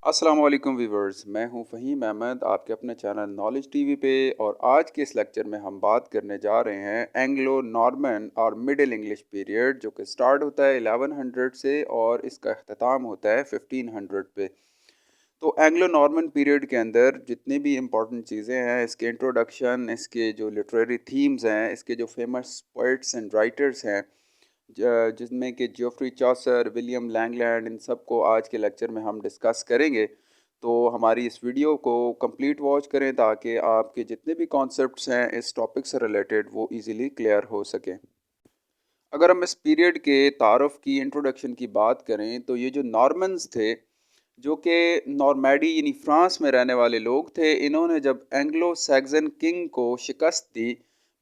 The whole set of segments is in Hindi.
अस्सलाम वालेकुम वीवर्स, मैं हूं फ़हीम अहमद आपके अपने चैनल नॉलेज टीवी पे। और आज के इस लेक्चर में हम बात करने जा रहे हैं एंग्लो नॉर्मन और मिडिल इंग्लिश पीरियड, जो कि स्टार्ट होता है 1100 से और इसका अख्ताम होता है 1500 पे। तो एंग्लो नॉर्मन पीरियड के अंदर जितनी भी इम्पोर्टेंट चीज़ें हैं, इसके इंट्रोडक्शन, इसके जो लिटरेरी थीम्स हैं, इसके जो फेमस पोइट्स एंड राइटर्स हैं, जिसमें कि जोफ्री चॉसर, विलियम लैंगलैंड, इन सब को आज के लेक्चर में हम डिस्कस करेंगे। तो हमारी इस वीडियो को कंप्लीट वॉच करें ताकि आपके जितने भी कॉन्सेप्ट्स हैं इस टॉपिक से रिलेटेड वो इजीली क्लियर हो सकें। अगर हम इस पीरियड के तारुफ की इंट्रोडक्शन की बात करें तो ये जो नॉर्मन्स थे, जो कि नॉर्मैडी यानी फ्रांस में रहने वाले लोग थे, इन्होंने जब एंग्लो सैक्सन किंग को शिकस्त दी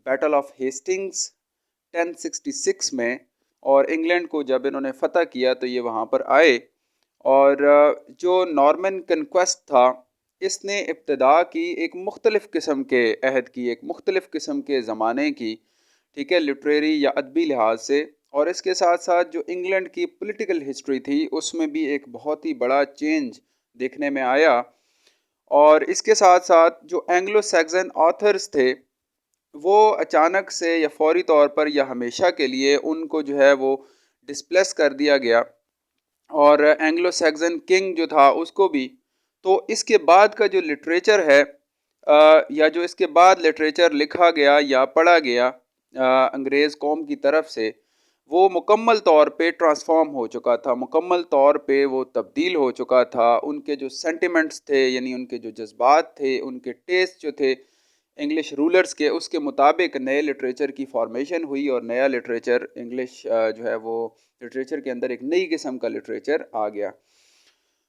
बैटल ऑफ हेस्टिंग्स 1066 में, और इंग्लैंड को जब इन्होंने फ़तह किया तो ये वहाँ पर आए। और जो नॉर्मन कन्क्वेस्ट था, इसने इब्तदा की एक मुख्तलिफ़ किस्म के अहद की, एक मुख्तलिफ़ किस्म के ज़माने की, ठीक है, लिटरेरी या अदबी लिहाज से। और इसके साथ साथ जो इंग्लैंड की पॉलिटिकल हिस्ट्री थी उसमें भी एक बहुत ही बड़ा चेंज देखने में आया। और इसके साथ साथ जो एंग्लो सैक्सन ऑथर्स थे, वो अचानक से या फौरी तौर पर या हमेशा के लिए उनको जो है वो डिस्प्लेस कर दिया गया, और एंग्लो सैक्सन किंग जो था उसको भी। तो इसके बाद का जो लिटरेचर है, या जो इसके बाद लिटरेचर लिखा गया या पढ़ा गया अंग्रेज़ कौम की तरफ से, वो मुकम्मल तौर पे ट्रांसफॉर्म हो चुका था, मुकम्मल तौर पे वो तब्दील हो चुका था। उनके जो सेंटिमेंट्स थे, यानी उनके जो जज्बात थे, उनके टेस्ट जो थे इंग्लिश रूलर्स के, उसके मुताबिक नए लिटरेचर की फॉर्मेशन हुई, और नया लिटरेचर इंग्लिश जो है वो लिटरेचर के अंदर एक नई किस्म का लिटरेचर आ गया।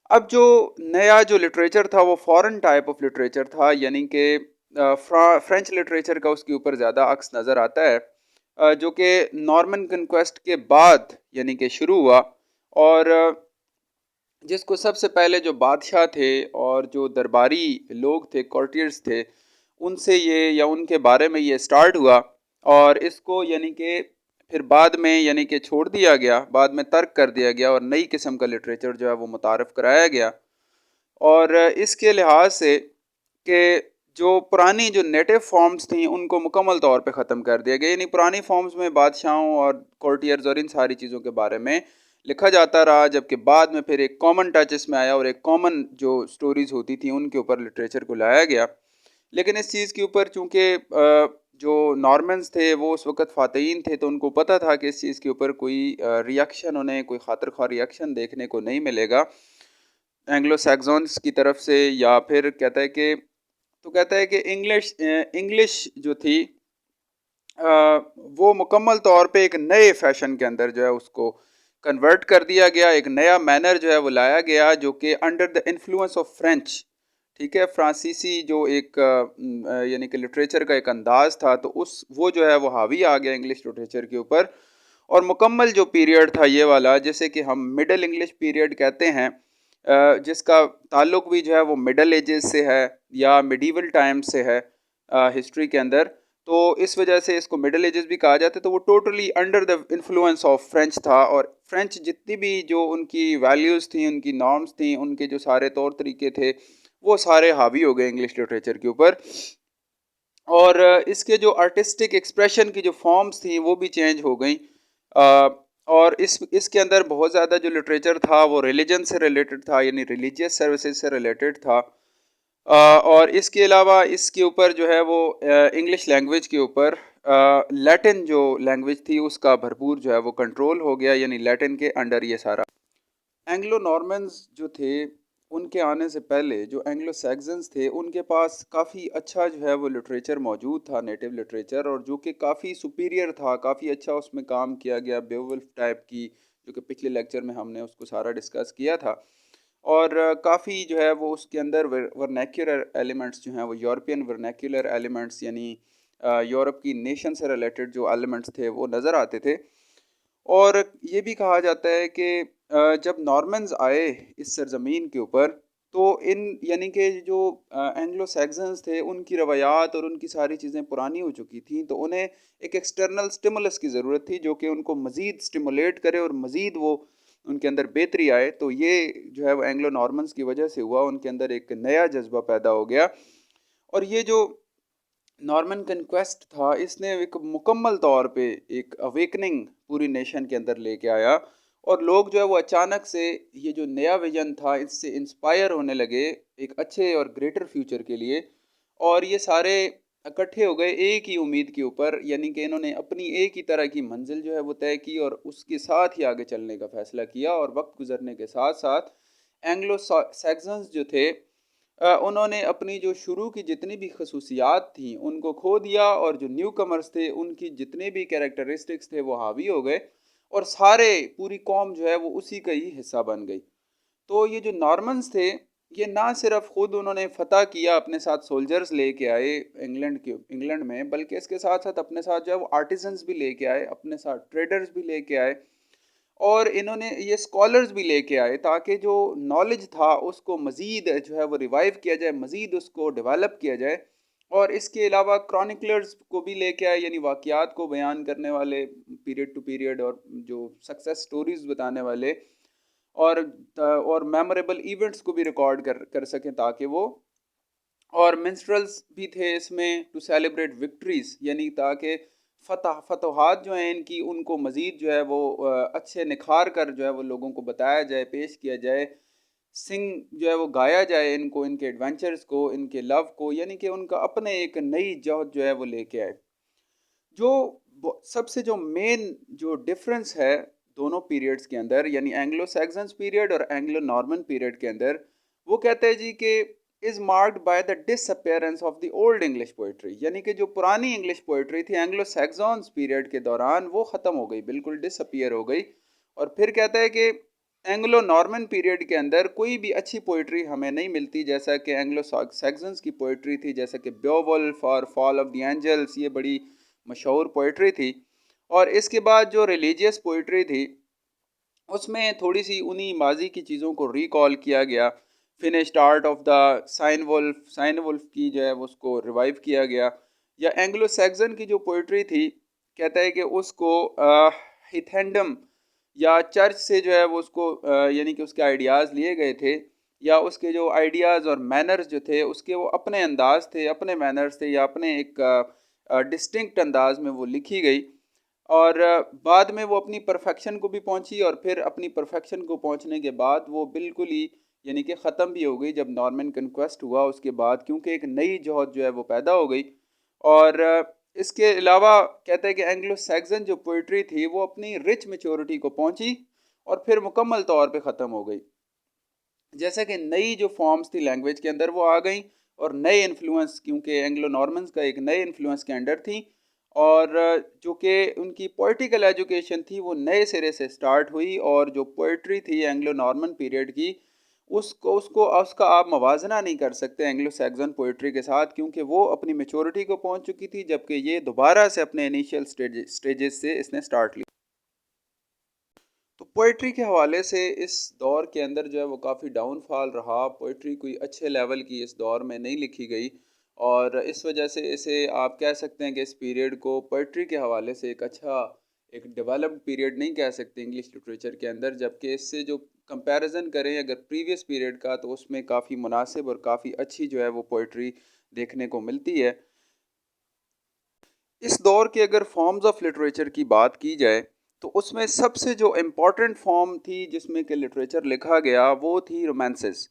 अब जो नया जो लिटरेचर था वो फॉरेन टाइप ऑफ लिटरेचर था, यानी कि फ्रेंच लिटरेचर का उसके ऊपर ज़्यादा अक्स नज़र आता है, जो कि नॉर्मन कंक्वेस्ट के बाद यानी कि शुरू हुआ। और जिसको सबसे पहले जो बादशाह थे और जो दरबारी लोग थे, कॉर्टियर्स थे, उनसे ये या उनके बारे में ये स्टार्ट हुआ। और इसको यानी कि फिर बाद में यानी कि छोड़ दिया गया, बाद में तर्क कर दिया गया, और नई किस्म का लिटरेचर जो है वो मुतारफ़ कराया गया। और इसके लिहाज से कि जो पुरानी जो नेटिव फॉर्म्स थी उनको मुकम्मल तौर पे ख़त्म कर दिया गया, यानी पुरानी फॉर्म्स में बादशाहों और कोर्टियर्स और इन सारी चीज़ों के बारे में लिखा जाता रहा, जबकि बाद में फिर एक कॉमन टच इसमें आया और एक कॉमन जो स्टोरीज़ होती थी उनके ऊपर लिटरेचर को लाया गया। लेकिन इस चीज़ के ऊपर चूँकि जो नॉर्मन्स थे वो उस वक़्त फ़ातहीन थे, तो उनको पता था कि इस चीज़ के ऊपर कोई रिएक्शन, उन्हें कोई खातिर ख़्वाह रिएक्शन देखने को नहीं मिलेगा एंग्लो सैक्सन्स की तरफ से। या फिर कहता है कि इंग्लिश जो थी, वो मुकम्मल तौर पे एक नए फैशन के अंदर जो है उसको कन्वर्ट कर दिया गया, एक नया मैनर जो है वो लाया गया, जो कि under the influence of French, ठीक है, फ्रांसीसी जो एक यानी कि लिटरेचर का एक अंदाज था, तो उस वो जो है वो हावी आ गया इंग्लिश लिटरेचर के ऊपर। और मुकम्मल जो पीरियड था ये वाला, जैसे कि हम मिडल इंग्लिश पीरियड कहते हैं, जिसका ताल्लुक भी जो है वो मिडल एजेस से है या मिडीवल टाइम से है हिस्ट्री के अंदर। तो इस वजह से इसको मिडल एजेस भी कहा जाता है। तो वो totally under the influence of French था, और फ्रेंच जितनी भी जो उनकी वैल्यूज़ थी, उनकी नॉर्म्स थी, उनके जो सारे तौर तरीके थे, वो सारे हावी हो गए इंग्लिश लिटरेचर के ऊपर। और इसके जो आर्टिस्टिक एक्सप्रेशन की जो फॉर्म्स थी वो भी चेंज हो गई। और इसके अंदर बहुत ज़्यादा जो लिटरेचर था वो रिलीजन से रिलेटेड था, यानी रिलीजियस सर्विसेज से रिलेटेड था। और इसके अलावा इसके ऊपर जो है वो इंग्लिश लैंग्वेज के ऊपर लैटिन जो लैंग्वेज थी उसका भरपूर जो है वो कंट्रोल हो गया, यानी लैटिन के अंडर ये सारा। एंग्लो नॉर्मन्स जो थे, उनके आने से पहले जो एंग्लो सैक्सन्स थे उनके पास काफ़ी अच्छा जो है वो लिटरेचर मौजूद था, नेटिव लिटरेचर, और जो कि काफ़ी सुपीरियर था, काफ़ी अच्छा उसमें काम किया गया, बेवुल्फ टाइप की, जो कि पिछले लेक्चर में हमने उसको सारा डिस्कस किया था। और काफ़ी जो है वो उसके अंदर वर्नैक्युलर एलिमेंट्स जो हैं वो यूरोपियन वर्नैक्युलर एलिमेंट्स, यानी यूरोप की नेशन से रिलेटेड जो एलिमेंट्स थे वो नज़र आते थे। और ये भी कहा जाता है कि जब नॉर्मन्स आए इस सरजमीन के ऊपर, तो इन यानी कि जो एंग्लो सैक्सन्स थे उनकी रवायात और उनकी सारी चीज़ें पुरानी हो चुकी थी, तो उन्हें एक एक्सटर्नल स्टिमुलस की ज़रूरत थी जो कि उनको मज़ीद स्टिमुलेट करे और मज़ीद वो उनके अंदर बेहतरी आए, तो ये जो है वो एंग्लो नॉर्मन्स की वजह से हुआ। उनके अंदर एक नया जज्बा पैदा हो गया और ये जो नॉर्मन कंक्वेस्ट था इसने एक मुकम्मल तौर पे एक अवेकनिंग पूरी नेशन के अंदर लेके आया और लोग जो है वो अचानक से ये जो नया विजन था इससे इंस्पायर होने लगे एक अच्छे और ग्रेटर फ्यूचर के लिए। और ये सारे इकट्ठे हो गए एक ही उम्मीद के ऊपर, यानी कि इन्होंने अपनी एक ही तरह की मंजिल जो है वो तय की और उसके साथ ही आगे चलने का फैसला किया। और वक्त गुजरने के साथ साथ एंग्लो सैक्सन्स जो थे उन्होंने अपनी जो शुरू की जितनी भी खसूसियात थी उनको खो दिया और जो न्यू कमर्स थे उनकी जितने भी कैरेक्टरिस्टिक्स थे वो हावी हो गए और सारे पूरी कौम जो है वो उसी का ही हिस्सा बन गई। तो ये जो नॉर्मन्स थे ये ना सिर्फ खुद उन्होंने फतह किया, अपने साथ सोल्जर्स लेके आए इंग्लैंड में, बल्कि इसके साथ साथ अपने साथ जो है वो आर्टिजन्स भी लेके आए, अपने साथ ट्रेडर्स भी लेके आए और इन्होंने ये स्कॉलर्स भी लेके आए ताकि जो नॉलेज था उसको मज़ीद जो है वो रिवाइव किया जाए, मज़ीद उसको डेवलप किया जाए। और इसके अलावा क्रॉनिकलर्स को भी लेके आए, यानी वाक़यात को बयान करने वाले पीरियड टू पीरियड और जो सक्सेस स्टोरीज बताने वाले और मेमोरेबल इवेंट्स को भी रिकॉर्ड कर सकें ताकि वो, और मिंस्ट्रल्स भी थे इसमें टू सेलिब्रेट विक्ट्रीज, यानी ताकि फतहात जो हैं इनकी उनको मज़ीद जो है वो अच्छे निखार कर जो है वो लोगों को बताया जाए, पेश किया जाए, सिंग जो है वो गाया जाए इनको, इनके एडवेंचर्स को, इनके लव को, यानी कि उनका अपने एक नई जहद जो है वो लेके आए। जो सबसे जो मेन जो डिफरेंस है दोनों पीरियड्स के अंदर, यानी एंग्लो सैक्सन्स पीरियड और एंग्लो नॉर्मन पीरियड के अंदर, वो कहते हैं जी कि is marked by the disappearance of the old English poetry, यानी कि जो पुरानी इंग्लिश पोइट्री थी एंग्लो सैक्सन्स पीरियड के दौरान वो ख़त्म हो गई, बिल्कुल डिसअपियर हो गई। और फिर कहता है कि एंग्लो नॉर्मन पीरियड के अंदर कोई भी अच्छी पोइट्री हमें नहीं मिलती जैसा कि एंग्लो सैक्सन्स की पोइट्री थी, जैसा कि बेओवुल्फ और फॉल ऑफ द एंजल्स, ये बड़ी मशहूर पोइट्री थी। और इसके बाद जो रिलीजियस पोइट्री थी उसमें थोड़ी सी उन्हीं माजी की चीज़ों को रिकॉल किया गया। Finished art of the sign wolf की जो है उसको रिवाइव किया गया। या एंग्लो सैक्सन की जो पोइट्री थी कहता है कि उसको हिथेंडम या चर्च से जो है वो उसको यानी कि उसके आइडियाज़ लिए गए थे, या उसके जो आइडियाज़ और मैनर्स जो थे उसके वो अपने अंदाज थे, अपने मैनर्स थे, या अपने एक डिस्टिंक्ट अंदाज में वो लिखी गई। और बाद में वो अपनी परफेक्शन को भी पहुंची और फिर अपनी परफेक्शन को पहुंचने के बाद वो बिल्कुल ही यानी कि ख़त्म भी हो गई जब नॉर्मन कंक्वेस्ट हुआ उसके बाद, क्योंकि एक नई जहद जो है वो पैदा हो गई। और इसके अलावा कहते हैं कि एंग्लो सैक्सन जो पोइट्री थी वो अपनी रिच मेच्योरिटी को पहुंची और फिर मुकम्मल तौर पे ख़त्म हो गई। जैसा कि नई जो फॉर्म्स थी लैंग्वेज के अंदर वो आ गई और नए इन्फ्लुएंस, क्योंकि एंग्लो नॉर्मन्स का एक नए इन्फ्लुएंस के अंडर थी, और जो कि उनकी पोइटिकल एजुकेशन थी वो नए सिरे से स्टार्ट हुई। और जो पोइट्री थी एंग्लो नॉर्मन पीरियड की उसको उसको उसका आप मवाजना नहीं कर सकते एंग्लो सैक्सन पोइट्री के साथ, क्योंकि वो अपनी मेच्योरिटी को पहुंच चुकी थी, जबकि ये दोबारा से अपने इनिशियल स्टेजेस से इसने स्टार्ट लिया। तो पोइट्री के हवाले से इस दौर के अंदर जो है वो काफ़ी डाउनफॉल रहा, पोइट्री कोई अच्छे लेवल की इस दौर में नहीं लिखी गई और इस वजह से इसे आप कह सकते हैं कि इस पीरियड को पोइट्री के हवाले से एक अच्छा एक डेवलप्ड पीरियड नहीं कह सकते इंग्लिश लिटरेचर के अंदर। जबकि इससे जो कंपैरिजन करें अगर प्रीवियस पीरियड का तो उसमें काफ़ी मुनासिब और काफ़ी अच्छी जो है वो पोइट्री देखने को मिलती है। इस दौर के अगर फॉर्म्स ऑफ लिटरेचर की बात की जाए तो उसमें सबसे जो इम्पोर्टेंट फॉर्म थी जिसमें कि लिटरेचर लिखा गया वो थी रोमांसेस।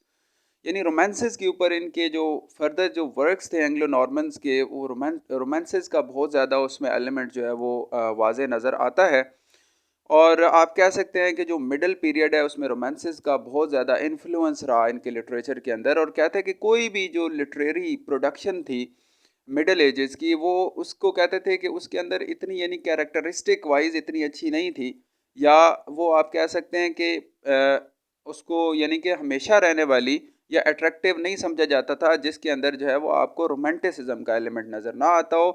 यानी रोमांसेस के ऊपर इनके जो फर्दर जो वर्क्स थे एंग्लो नॉर्मन्स के, वो रोमांसेस का बहुत ज़्यादा उसमें एलिमेंट जो है वो वाज़े नज़र आता है। और आप कह सकते हैं कि जो मिडल पीरियड है उसमें रोमांसेस का बहुत ज़्यादा इन्फ्लुएंस रहा इनके लिटरेचर के अंदर। और कहते हैं कि कोई भी जो लिटरेरी प्रोडक्शन थी मिडल एजेस की वो उसको कहते थे कि उसके अंदर इतनी यानी कैरेक्टरिस्टिक वाइज इतनी अच्छी नहीं थी, या वो आप कह सकते हैं कि उसको यानी कि हमेशा रहने वाली या अट्रैक्टिव नहीं समझा जाता था, जिसके अंदर जो है वो आपको रोमांटिसिज्म का एलिमेंट नज़र ना आता हो,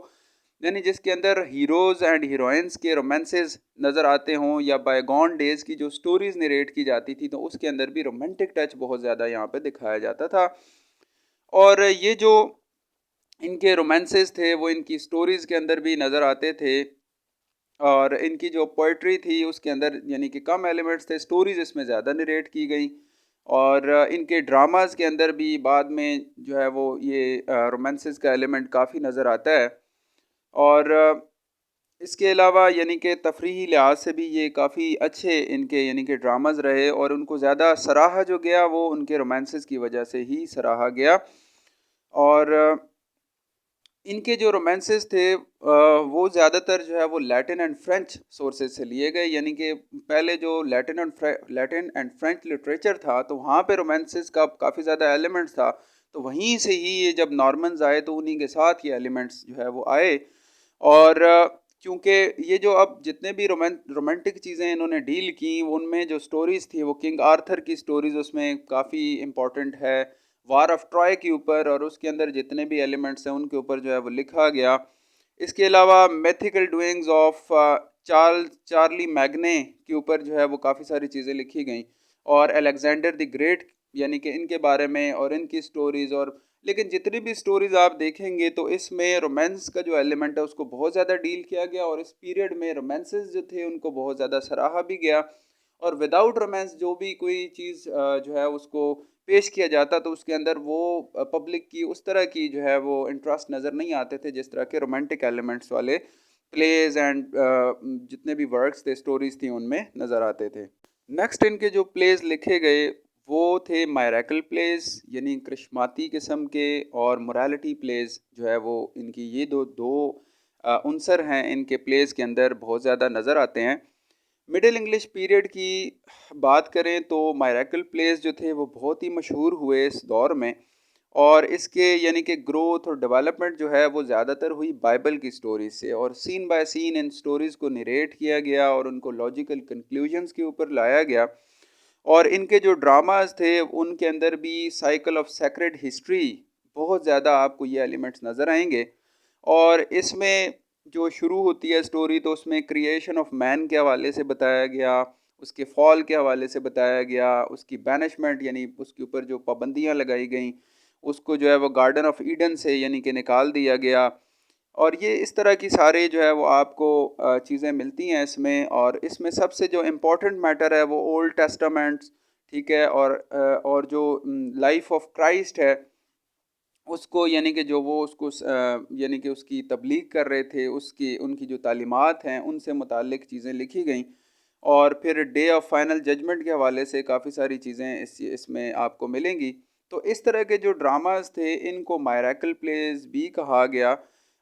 यानी जिसके अंदर हीरोज़ एंड हीरोइंस के रोमांसेस नज़र आते हों, या बायगॉन डेज़ की जो स्टोरीज़ नरेट की जाती थी तो उसके अंदर भी रोमांटिक टच बहुत ज़्यादा यहाँ पे दिखाया जाता था। और ये जो इनके रोमांसेस थे वो इनकी स्टोरीज़ के अंदर भी नज़र आते थे। और इनकी जो पोइट्री थी उसके अंदर यानी कि कम एलिमेंट्स थे, स्टोरीज इसमें ज़्यादा नरेट की गई। और इनके ड्रामास के अंदर भी बाद में जो है वो ये रोमांसेस का एलिमेंट काफ़ी नज़र आता है। और इसके अलावा यानी कि तफरीही लिहाज से भी ये काफ़ी अच्छे इनके यानी कि ड्रामाज रहे, और उनको ज़्यादा सराहा जो गया वो उनके रोमांसेस की वजह से ही सराहा गया। और इनके जो रोमांसेस थे वो ज़्यादातर जो है वो लैटिन एंड फ्रेंच सोर्सेज से लिए गए, यानी कि पहले जो लैटिन एंड फ्रेंच लिटरेचर था तो वहाँ पे रोमांसेस का काफ़ी ज़्यादा एलिमेंट्स था। तो वहीं से ही ये जब नॉर्मन्स आए तो उन्हीं के साथ ये एलिमेंट्स जो है वो आए। और क्योंकि ये जो अब जितने भी रोमांटिक चीज़ें इन्होंने डील की उनमें जो स्टोरीज़ थी वो किंग आर्थर की स्टोरीज़ उसमें काफ़ी इम्पोर्टेंट है, वार ऑफ ट्रॉय के ऊपर, और उसके अंदर जितने भी एलिमेंट्स हैं उनके ऊपर जो है वो लिखा गया। इसके अलावा मैथिकल डूइंग्स ऑफ चार्ली मैग्ने के ऊपर जो है वो काफ़ी सारी चीज़ें लिखी गई, और अलेक्जेंडर द ग्रेट यानी कि इनके बारे में और इनकी स्टोरीज़। और लेकिन जितनी भी स्टोरीज़ आप देखेंगे तो इसमें रोमांस का जो एलिमेंट है उसको बहुत ज़्यादा डील किया गया, और इस पीरियड में रोमांसेस जो थे उनको बहुत ज़्यादा सराहा भी गया। और विदाउट रोमांस जो भी कोई चीज़ जो है उसको पेश किया जाता तो उसके अंदर वो पब्लिक की उस तरह की जो है वो इंटरेस्ट नज़र नहीं आते थे जिस तरह के रोमांटिक एलिमेंट्स वाले प्लेज एंड जितने भी वर्क्स थे, स्टोरीज थी, उनमें नज़र आते थे। नेक्स्ट इनके जो प्लेज लिखे गए वो थे मायरैकल प्लेज यानी करिश्माती किस्म के, और मोरालिटी प्लेज जो है वो इनकी ये दो दो उनसर हैं इनके प्लेज के अंदर बहुत ज़्यादा नज़र आते हैं। मिडिल इंग्लिश पीरियड की बात करें तो मायरैकल प्लेस जो थे वो बहुत ही मशहूर हुए इस दौर में, और इसके यानी कि ग्रोथ और डेवलपमेंट जो है वो ज़्यादातर हुई बाइबल की स्टोरीज से, और सीन बाय सीन इन स्टोरीज़ को नरेट किया गया और उनको लॉजिकल कंक्लूजन्स के ऊपर लाया गया। और इनके जो ड्रामाज थे उनके अंदर भी साइकिल ऑफ सेक्रेड हिस्ट्री बहुत ज़्यादा आपको ये एलिमेंट्स नज़र आएंगे। और इसमें जो शुरू होती है स्टोरी तो उसमें क्रिएशन ऑफ मैन के हवाले से बताया गया, उसके फॉल के हवाले से बताया गया, उसकी बैनिशमेंट यानी उसके ऊपर जो पाबंदियाँ लगाई गई, उसको जो है वो गार्डन ऑफ ईडन से यानी कि निकाल दिया गया। और ये इस तरह की सारे जो है वो आपको चीज़ें मिलती हैं इसमें। और इसमें सबसे जो इम्पोर्टेंट मैटर है वो ओल्ड टेस्टामेंट्स, ठीक है, और जो लाइफ ऑफ क्राइस्ट है उसको यानी कि जो वो उसको यानी कि उसकी तबलीग कर रहे थे उसकी उनकी जो तालीमात हैं उनसे मुतालिक चीज़ें लिखी गई। और फिर डे ऑफ फाइनल जजमेंट के हवाले से काफ़ी सारी चीज़ें इसमें आपको मिलेंगी। तो इस तरह के जो ड्रामाज थे इनको मायरैकल प्लेज भी कहा गया,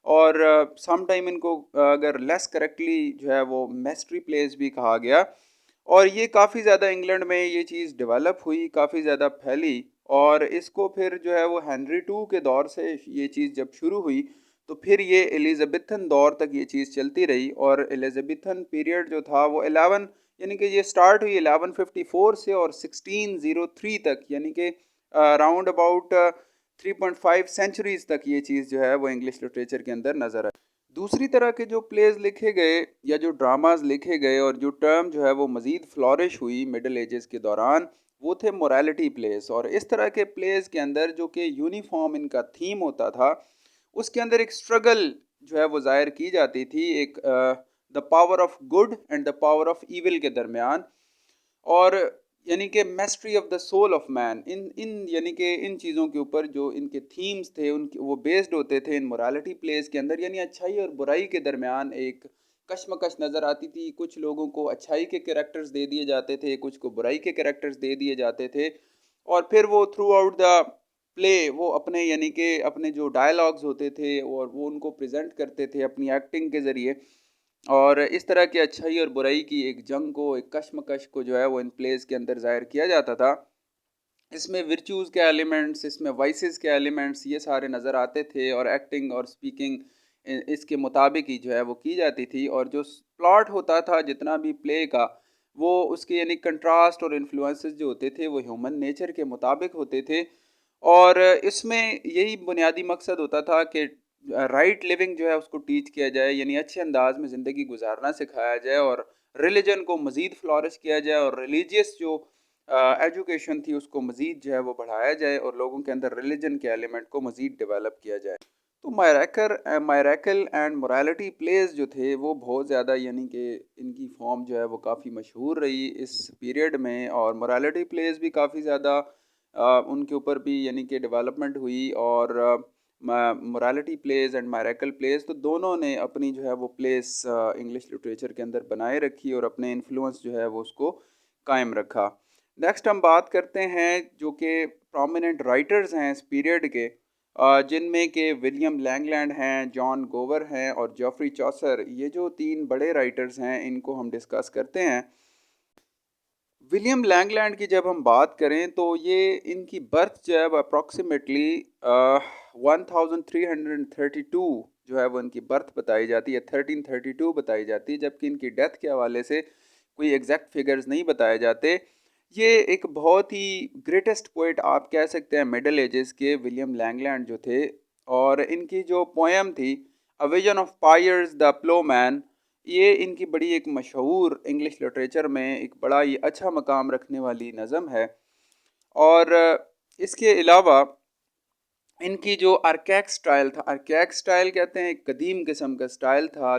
और सम टाइम इनको अगर लेस करेक्टली जो है वो मेस्ट्री प्लेज भी कहा गया। और ये काफ़ी ज़्यादा इंग्लैंड में ये चीज़ डेवलप हुई, काफ़ी ज़्यादा फैली। और इसको फिर जो है वो हेनरी टू के दौर से ये चीज़ जब शुरू हुई तो फिर ये एलिज़ाबेथन दौर तक ये चीज़ चलती रही। और एलिज़ाबेथन पीरियड जो था वो 11 यानी कि ये स्टार्ट हुई 1154 से और 1603 तक, यानी कि राउंड अबाउट 3.5 सेंचुरीज तक ये चीज़ जो है वो इंग्लिश लिटरेचर के अंदर नज़र आई। दूसरी तरह के जो प्लेज लिखे गए या जो ड्रामाज लिखे गए और जो टर्म जो है वो मज़ीद फ्लॉरिश हुई मिडल एजेस के दौरान वो थे मोरालिटी प्लेस। और इस तरह के प्लेस के अंदर जो कि यूनिफॉर्म इनका थीम होता था उसके अंदर एक स्ट्रगल जो है वो जाहिर की जाती थी, एक the power of good and the power of evil के दरमियान। और यानी कि mastery of the soul of man, इन इन यानी कि इन चीज़ों के ऊपर जो इनके थीम्स थे उनके वो बेस्ड होते थे इन मोरालिटी प्लेस के अंदर। यानी अच्छाई और बुराई के दरमियान एक कशमकश नज़र आती थी। कुछ लोगों को अच्छाई के कैरेक्टर्स दे दिए जाते थे, कुछ को बुराई के कैरेक्टर्स दे दिए जाते थे। और फिर वो थ्रू आउट द प्ले वो अपने यानी कि अपने जो डायलॉग्स होते थे और वो उनको प्रेजेंट करते थे अपनी एक्टिंग के ज़रिए। और इस तरह की अच्छाई और बुराई की एक जंग को, एक कशमकश को जो है वो इन प्लेस के अंदर ज़ाहिर किया जाता था। इसमें वर्च्यूज़ के एलिमेंट्स, इसमें वाइसेस के एलिमेंट्स ये सारे नज़र आते थे, और एक्टिंग और स्पीकिंग इसके मुताबिक ही जो है वो की जाती थी। और जो प्लॉट होता था जितना भी प्ले का वो उसके यानी कंट्रास्ट और इन्फ्लुएंसेस जो होते थे वो ह्यूमन नेचर के मुताबिक होते थे। और इसमें यही बुनियादी मकसद होता था कि राइट लिविंग जो है उसको टीच किया जाए, यानी अच्छे अंदाज में ज़िंदगी गुजारना सिखाया जाए, और रिलीजन को मज़ीद फ्लॉरिश किया जाए, और रिलीजियस जो एजुकेशन थी उसको मज़ीद जो है वो बढ़ाया जाए, और लोगों के अंदर रिलीजन के एलिमेंट को मज़ीद डेवलप किया जाए। तो मायरैकल एंड मोरालिटी प्लेस जो थे वो बहुत ज़्यादा यानी कि इनकी फॉर्म जो है वो काफ़ी मशहूर रही इस पीरियड में, और मोरालिटी प्लेस भी काफ़ी ज़्यादा उनके ऊपर भी यानी कि डेवलपमेंट हुई। और मोरालिटी प्लेस एंड मायरैकल प्लेस तो दोनों ने अपनी जो है वो प्लेस इंग्लिश लिटरेचर के अंदर बनाए रखी और अपने इन्फ्लुएंस जो है वो उसको कायम रखा। नेक्स्ट हम बात करते हैं जो कि प्रोमिनेंट राइटर्स हैं इस पीरियड के, जिनमें के विलियम लैंगलैंड हैं, जॉन गोवर हैं और जॉफ्री चौसर। ये जो तीन बड़े राइटर्स हैं इनको हम डिस्कस करते हैं। विलियम लैंगलैंड की जब हम बात करें तो ये इनकी बर्थ जो है वो अप्रॉक्सीमेटली 1332 जो है वो इनकी बर्थ बताई जाती है, 1332 बताई जाती है, जबकि इनकी डेथ के हवाले से कोई एग्जैक्ट फिगर्स नहीं बताए जाते। ये एक बहुत ही ग्रेटेस्ट पोइट आप कह सकते हैं मिडल एजेस के, विलियम लैंगलैंड जो थे। और इनकी जो पोएम थी a vision of pierce the Plowman, ये इनकी बड़ी एक मशहूर इंग्लिश लिटरेचर में एक बड़ा ही अच्छा मकाम रखने वाली नज़म है। और इसके अलावा इनकी जो आर्कैक स्टाइल था, आर्कैक स्टाइल कहते हैं एक कदीम किस्म का स्टाइल था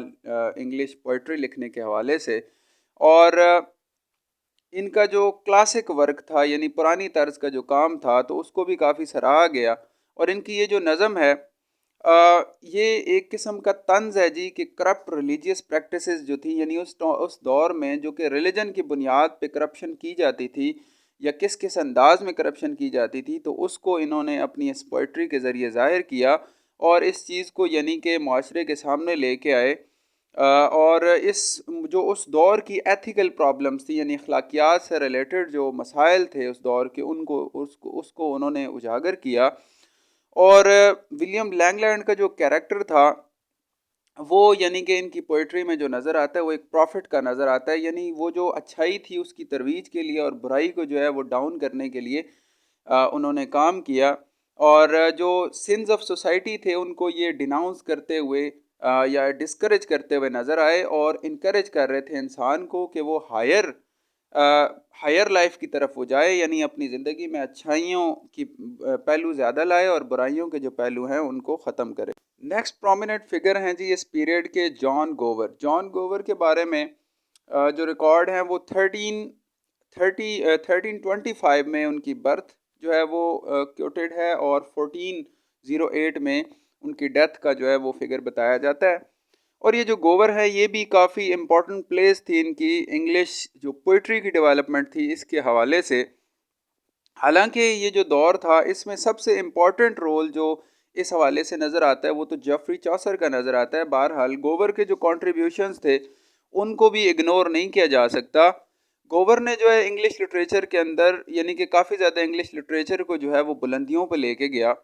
इंग्लिश पोइट्री लिखने के हवाले से। और इनका जो क्लासिक वर्क था यानी पुरानी तर्ज का जो काम था तो उसको भी काफ़ी सराहा गया। और इनकी ये जो नज़म है ये एक किस्म का तंज है जी कि करप्ट रिलीजियस प्रैक्टिसेस जो थी, यानी उस दौर में जो कि रिलीजन की बुनियाद पे करप्शन की जाती थी या किस किस अंदाज में करप्शन की जाती थी, तो उसको इन्होंने अपनी इस पोइट्री के ज़रिए ज़ाहिर किया और इस चीज़ को यानी कि माशरे के सामने लेके आए। और इस जो उस दौर की एथिकल प्रॉब्लम्स थी यानी अखलाकियात से रिलेटेड जो मसाइल थे उस दौर के, उनको उसको उसको उन्होंने उजागर किया। और विलियम लैंगलैंड का जो कैरेक्टर था वो यानी कि इनकी पोइट्री में जो नज़र आता है वो एक प्रॉफिट का नज़र आता है, यानी वो जो अच्छाई थी उसकी तरवीज के लिए और बुराई को जो है वो डाउन करने के लिए उन्होंने काम किया। और जो सिंस ऑफ सोसाइटी थे उनको ये डिनाउंस करते हुए या डिस्करेज करते हुए नज़र आए और इनकरेज कर रहे थे इंसान को कि वो हायर लाइफ की तरफ वो जाए, यानी अपनी ज़िंदगी में अच्छाइयों की पहलू ज़्यादा लाए और बुराइयों के जो पहलू हैं उनको ख़त्म करे। नेक्स्ट प्रोमिनेंट फिगर हैं जी इस पीरियड के जॉन गोवर। जॉन गोवर के बारे में जो रिकॉर्ड हैं वो 1325 में उनकी बर्थ जो है वो क्योटेड है और 1408 में उनकी डेथ का जो है वो फिगर बताया जाता है। और ये जो गोवर है ये भी काफ़ी इम्पोर्टेंट प्लेस थी इनकी इंग्लिश जो पोइट्री की डेवलपमेंट थी इसके हवाले से। हालांकि ये जो दौर था इसमें सबसे इम्पोर्टेंट रोल जो इस हवाले से नज़र आता है वो तो जॉफ्री चौसर का नज़र आता है। बहरहाल गोवर के जो कॉन्ट्रीब्यूशंस थे उनको भी इग्नोर नहीं किया जा सकता। गोवर ने जो है इंग्लिश लिटरेचर के अंदर यानी कि काफ़ी ज़्यादा इंग्लिश लिटरेचर को जो है वो बुलंदियों पर लेके गया।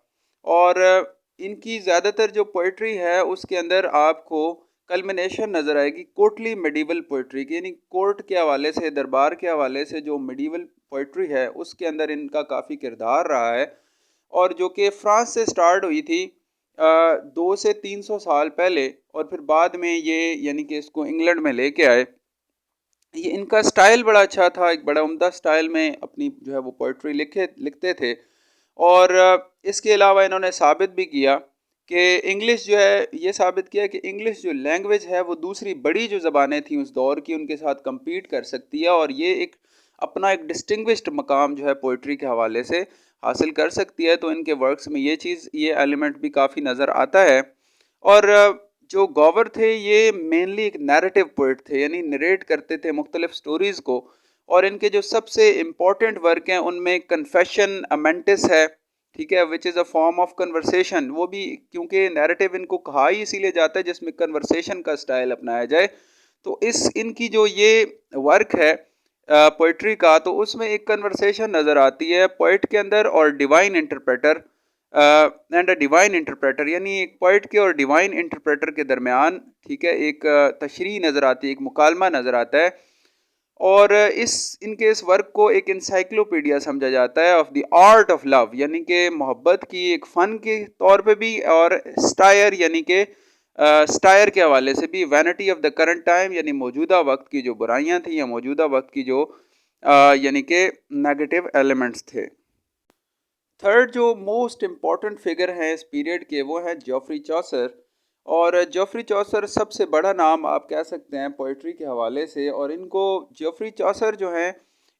और इनकी ज़्यादातर जो पोइट्री है उसके अंदर आपको कल्मिनेशन नज़र आएगी कोर्टली मेडिवल पोइट्री की, यानी कोर्ट के हवाले से, दरबार के हवाले से जो मेडिवल पोइट्री है उसके अंदर इनका काफ़ी किरदार रहा है। और जो कि फ्रांस से स्टार्ट हुई थी 200 से 300 साल पहले और फिर बाद में ये यानी कि इसको इंग्लैंड में लेके आए। ये इनका स्टाइल बड़ा अच्छा था, एक बड़ा उम्दा स्टाइल में अपनी जो है वो पोइट्री लिखते थे। और इसके अलावा इन्होंने साबित भी किया कि इंग्लिश जो है, ये साबित किया कि इंग्लिश जो लैंग्वेज है वो दूसरी बड़ी जो ज़बानें थी उस दौर की उनके साथ compete कर सकती है और ये एक अपना एक डिस्टिंग्विश्ड मकाम जो है पोइट्री के हवाले से हासिल कर सकती है। तो इनके वर्क्स में ये एलिमेंट भी काफ़ी नज़र आता है। और जो गॉवर थे ये मेनली एक नैरेटिव पोइट थे, यानी नरेट करते थे मुख्तलिफ स्टोरीज़ को। और इनके जो सबसे इम्पॉर्टेंट वर्क हैं उनमें कन्फेशन अमेंटिस है, ठीक है, which is a form of conversation. वो भी क्योंकि नैरेटिव इनको कहा ही इसीलिए जाता है जिसमें कन्वर्सेशन का स्टाइल अपनाया जाए। तो इस इनकी जो ये वर्क है पोइट्री का, तो उसमें एक कन्वर्सेशन नज़र आती है पोइट के अंदर और divine interpreter and a divine interpreter, यानी एक पोइट के और डिवाइन इंटरप्रेटर के दरमियान, ठीक है, एक तशरीह नज़र आती है, एक मुकालमा नज़र आता है। और इस वर्क को एक इंसाइक्लोपीडिया समझा जाता है of the art of love, यानी कि मोहब्बत की एक फ़न के तौर पे भी, और स्टायर यानी कि स्टायर के हवाले से भी, vanity of the current time यानी मौजूदा वक्त की जो बुराइयां थी या मौजूदा वक्त की जो यानी कि नेगेटिव एलिमेंट्स थे। थर्ड जो मोस्ट इम्पॉर्टेंट फिगर हैं इस पीरियड के वो हैं जॉफ्री चौसर। और जॉफ्री चौसर सबसे बड़ा नाम आप कह सकते हैं पोइट्री के हवाले से। और इनको जॉफ्री चौसर जो हैं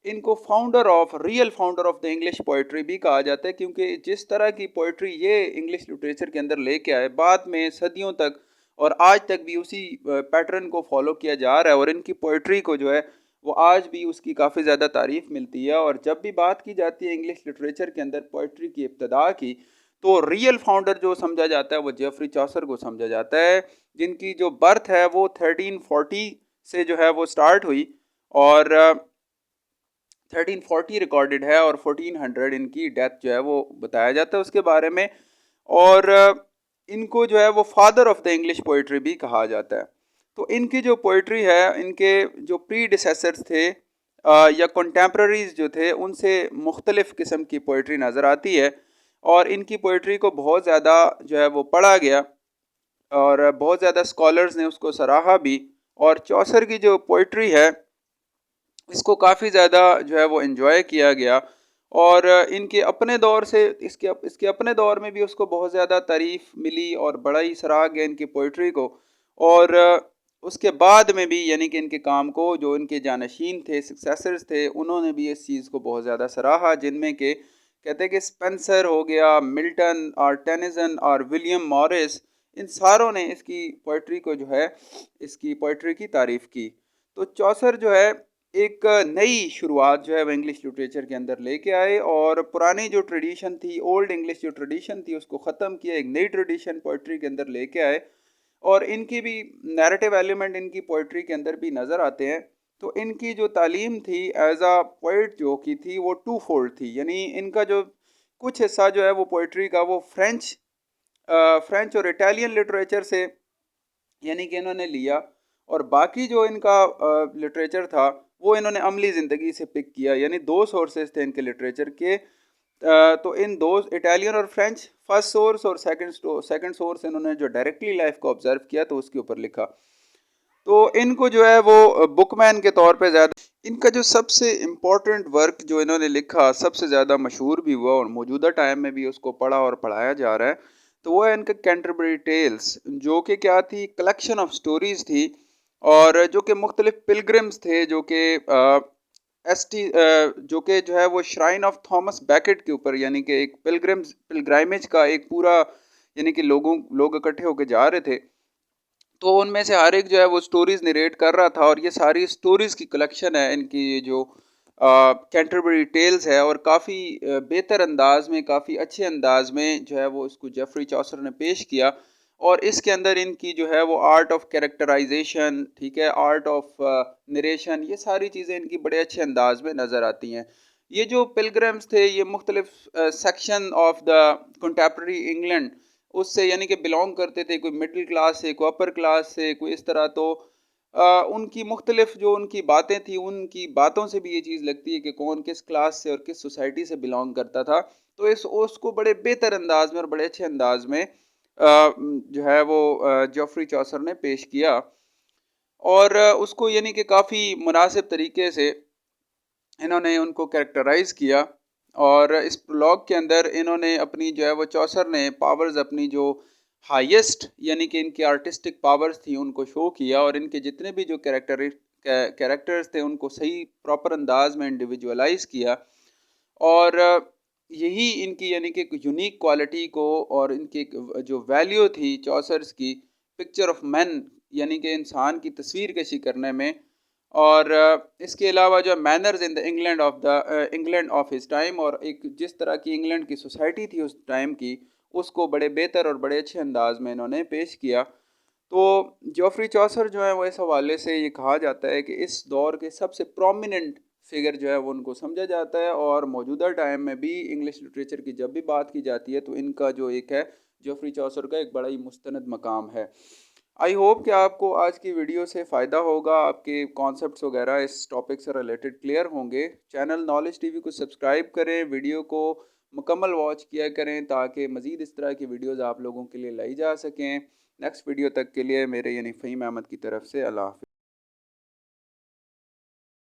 इनको founder of real founder of the English poetry भी कहा जाता है, क्योंकि जिस तरह की पोइट्री ये इंग्लिश लिटरेचर के अंदर लेके आए बाद में सदियों तक और आज तक भी उसी पैटर्न को फॉलो किया जा रहा है। और इनकी पोइट्री को जो है वो आज भी उसकी काफ़ी ज़्यादा तारीफ़ मिलती है। और जब भी बात की जाती है इंग्लिश लिटरेचर के अंदर पोइट्री की इब्तदा की, तो रियल फाउंडर जो समझा जाता है वो जेफरी चौसर को समझा जाता है, जिनकी जो बर्थ है वो 1340 से जो है वो स्टार्ट हुई। और 1340 रिकॉर्डेड है और 1400 इनकी डेथ जो है वो बताया जाता है उसके बारे में। और इनको जो है वो father of the English poetry भी कहा जाता है। तो इनकी जो पोइट्री है, इनके जो प्रीडिसेसर्स थे या कंटेम्प्रेरीज जो थे उनसे मुख्तलिफ़ किस्म की पोइट्री नज़र आती है। और इनकी पोइट्री को बहुत ज़्यादा जो है वो पढ़ा गया और बहुत ज़्यादा स्कॉलर्स ने उसको सराहा भी। और चौसर की जो पोइट्री है इसको काफ़ी ज़्यादा जो है वो इन्जॉय किया गया। और इनके अपने दौर से इसके अपने दौर में भी उसको बहुत ज़्यादा तारीफ़ मिली और बड़ा ही सराहा गया इनकी पोइट्री को। और उसके बाद में भी यानी कि इनके काम को जो इनके जानशीन थे, सक्सेसर्स थे, उन्होंने भी इस चीज़ को बहुत ज़्यादा सराहा, जिनमें के कहते हैं कि स्पेंसर हो गया, मिल्टन और टेनिसन और विलियम मॉरिस, इन सारों ने इसकी पोइट्री को जो है इसकी पोइट्री की तारीफ़ की। तो चौसर जो है एक नई शुरुआत जो है वो इंग्लिश लिटरेचर के अंदर लेके आए और पुरानी जो ट्रेडिशन थी, ओल्ड इंग्लिश जो ट्रेडिशन थी, उसको ख़त्म किया, एक नई ट्रेडिशन पोइट्री के अंदर लेके आए। और इनकी भी नैरेटिव एलिमेंट इनकी पोइट्री के अंदर भी नज़र आते हैं। तो इनकी जो तालीम थी एज आ पोइट जो की थी वो टू फोल्ड थी, यानी इनका जो कुछ हिस्सा जो है वो पोइट्री का वो फ्रेंच और इटालियन लिटरेचर से यानी कि इन्होंने लिया। और बाकी जो इनका लिटरेचर था वो इन्होंने अमली ज़िंदगी से पिक किया, यानी दो सोर्सेज थे इनके लिटरेचर के। तो इन दो इटालियन और फ्रेंच फर्स्ट सोर्स और सेकंड सोर्स इन्होंने जो डायरेक्टली लाइफ को ऑब्जर्व किया तो उसके ऊपर लिखा। तो इनको जो है वो बुकमैन के तौर पे ज़्यादा, इनका जो सबसे इम्पोर्टेंट वर्क जो इन्होंने लिखा सबसे ज़्यादा मशहूर भी हुआ और मौजूदा टाइम में भी उसको पढ़ा और पढ़ाया जा रहा है, तो वो है इनका कैंटरबरी टेल्स, जो कि क्या थी, कलेक्शन ऑफ स्टोरीज थी। और जो कि मुख्तलिफ पिलग्रिम्स थे जो कि जो कि जो है वो श्राइन ऑफ थॉमस बैकेट के ऊपर, यानी कि एक पिलग्राइमेज का एक पूरा, यानी कि लोग इकट्ठे होकर जा रहे थे। तो उनमें से हर एक जो है वो स्टोरीज नरेट कर रहा था और ये सारी स्टोरीज की कलेक्शन है इनकी जो कैंटरबरी टेल्स है। और काफ़ी बेहतर अंदाज में, काफ़ी अच्छे अंदाज में जो है वो इसको जेफरी चौसर ने पेश किया। और इसके अंदर इनकी जो है वो आर्ट ऑफ कैरेक्टराइजेशन, ठीक है, आर्ट ऑफ नरेशन, ये सारी चीज़ें इनकी बड़े अच्छे अंदाज में नज़र आती हैं। ये जो पिलग्रिम्स थे ये मुख्तलिफ section of the contemporary England उससे यानी कि बिलोंग करते थे, कोई मिडिल क्लास से, कोई अपर क्लास से, कोई इस तरह। तो उनकी मुख्तलिफ जो उनकी बातें थी, उनकी बातों से भी ये चीज़ लगती है कि कौन किस क्लास से और किस सोसाइटी से बिलोंग करता था। तो इस उसको बड़े बेहतर अंदाज में और बड़े अच्छे अंदाज में जो है वो जॉफरी चौसर ने पेश किया। और उसको यानी कि काफ़ी मुनासिब तरीके से इन्होंने उनको कैरेक्टराइज किया। और इस प्रोलॉग के अंदर इन्होंने अपनी जो है वो चौसर ने पावर्स अपनी जो हाईएस्ट यानी कि इनकी आर्टिस्टिक पावर्स थी उनको शो किया। और इनके जितने भी जो कैरेक्टर्स थे उनको सही प्रॉपर अंदाज में इंडिविजुअलाइज किया। और यही इनकी यानी कि यूनिक क्वालिटी को और इनकी जो वैल्यू थी चौसर्स की, पिक्चर ऑफ मैन, यानी कि इंसान की तस्वीर कशी करने में। और इसके अलावा जो manners in the England of his time, और एक जिस तरह की इंग्लैंड की सोसाइटी थी उस टाइम की, उसको बड़े बेहतर और बड़े अच्छे अंदाज में इन्होंने पेश किया। तो जॉफरी चौसर जो है वो इस हवाले से ये कहा जाता है कि इस दौर के सबसे प्रोमिनेंट फिगर जो है वो उनको समझा जाता है। और मौजूदा टाइम में भी इंग्लिश लिटरेचर की जब भी बात की जाती है तो इनका जो एक है जॉफरी चौसर का एक बड़ा ही मुस्तनद मकाम है। आई होप कि आपको आज की वीडियो से फ़ायदा होगा, आपके कॉन्सेप्ट्स वगैरह इस टॉपिक से रिलेटेड क्लियर होंगे। चैनल नॉलेज टीवी को सब्सक्राइब करें, वीडियो को मुकम्मल वॉच किया करें ताकि मज़ीद इस तरह की वीडियोज़ आप लोगों के लिए लाई जा सकें। नेक्स्ट वीडियो तक के लिए मेरे यानी फ़हीम अहमद की तरफ से अल्लाह हाफ़िज़।